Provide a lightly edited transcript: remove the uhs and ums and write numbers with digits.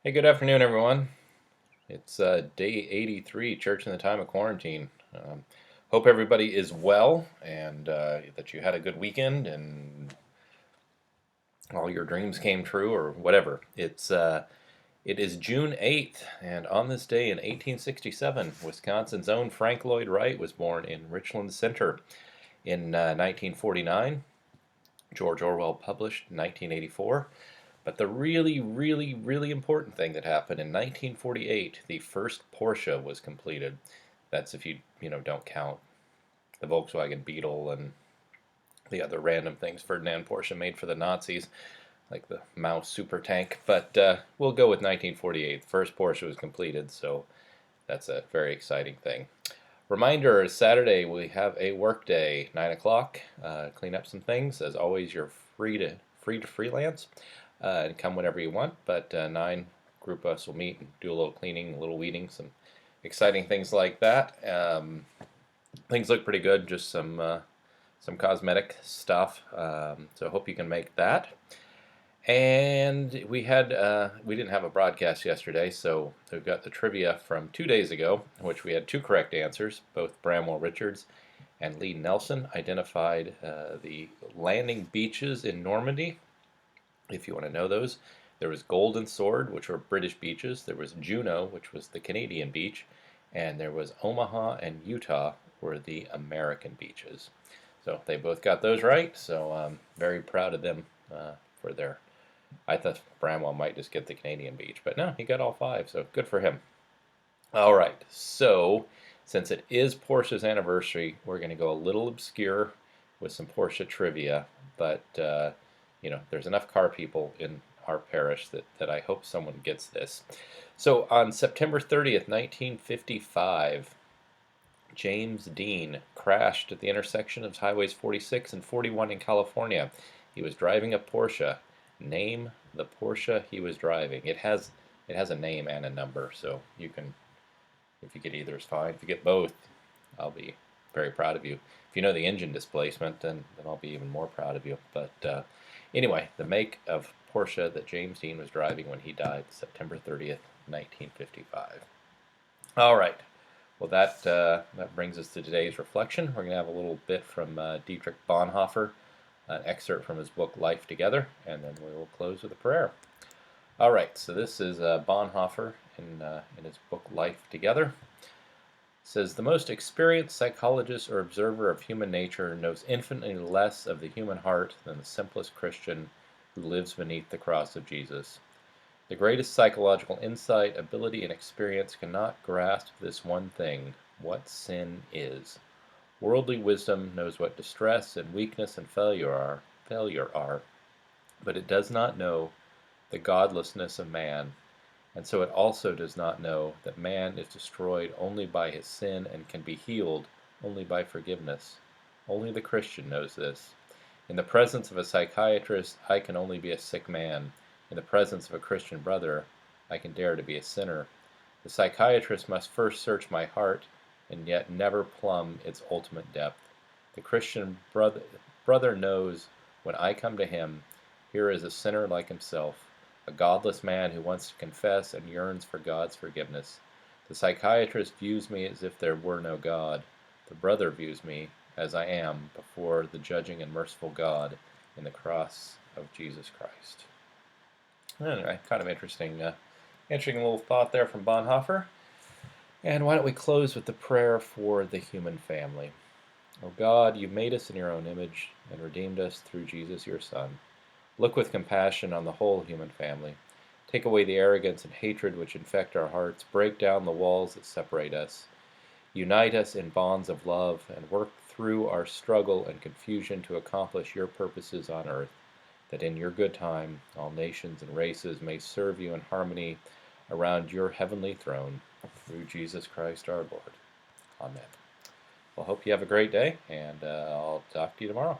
Hey, good afternoon, everyone. It's day 83, Church in the Time of Quarantine. Hope everybody is well and that you had a good weekend and all your dreams came true or whatever. It is June 8th, and on this day in 1867, Wisconsin's own Frank Lloyd Wright was born in Richland Center. In 1949, George Orwell published 1984. But the really, really, really important thing that happened in 1948, the first Porsche was completed. That's if you don't count the Volkswagen Beetle and the other random things Ferdinand Porsche made for the Nazis, like the Maus super tank. But we'll go with 1948. The first Porsche was completed, so that's a very exciting thing. Reminder, Saturday we have a work day, 9 o'clock. Clean up some things. As always, you're free to freelance and come whenever you want. But 9, group of us will meet and do a little cleaning, a little weeding, some exciting things like that. Things look pretty good, just some cosmetic stuff. So I hope you can make that. And we didn't have a broadcast yesterday, so we've got the trivia from 2 days ago, in which we had 2 correct answers. Both Bramwell Richards and Lee Nelson identified the landing beaches in Normandy, if you want to know those. There was Golden Sword, which were British beaches. There was Juneau, which was the Canadian beach. And there was Omaha and Utah were the American beaches. So they both got those right, so I'm very proud of them for their... I thought Bramwell might just get the Canadian beach, but no, he got all 5, so good for him. All right, so since it is Porsche's anniversary, we're going to go a little obscure with some Porsche trivia, but there's enough car people in our parish that I hope someone gets this. So on September 30th, 1955, James Dean crashed at the intersection of Highways 46 and 41 in California. He was driving a Porsche. Name the Porsche he was driving. It has a name and a number, so you can, if you get either, is fine. If you get both, I'll be very proud of you. If you know the engine displacement, then I'll be even more proud of you. But anyway, the make of Porsche that James Dean was driving when he died, September 30th, 1955. All right. Well, that brings us to today's reflection. We're going to have a little bit from Dietrich Bonhoeffer, an excerpt from his book Life Together, and then we will close with a prayer. All right, so this is Bonhoeffer in his book Life Together. It says, the most experienced psychologist or observer of human nature knows infinitely less of the human heart than the simplest Christian who lives beneath the cross of Jesus. The greatest psychological insight, ability, and experience cannot grasp this one thing, what sin is. Worldly wisdom knows what distress and weakness and failure are, but it does not know the godlessness of man, and so it also does not know that man is destroyed only by his sin and can be healed only by forgiveness. Only the Christian knows this. In the presence of a psychiatrist, I can only be a sick man. In the presence of a Christian brother, I can dare to be a sinner. The psychiatrist must first search my heart, and yet never plumb its ultimate depth. The Christian brother knows when I come to him, here is a sinner like himself, a godless man who wants to confess and yearns for God's forgiveness. The psychiatrist views me as if there were no God. The brother views me as I am before the judging and merciful God in the cross of Jesus Christ. Anyway, kind of interesting little thought there from Bonhoeffer. And why don't we close with the prayer for the human family. O God, you made us in your own image and redeemed us through Jesus your Son. Look with compassion on the whole human family. Take away the arrogance and hatred which infect our hearts. Break down the walls that separate us. Unite us in bonds of love and work through our struggle and confusion to accomplish your purposes on earth, that in your good time all nations and races may serve you in harmony around your heavenly throne, through Jesus Christ our Lord. Amen. Well, hope you have a great day, and I'll talk to you tomorrow.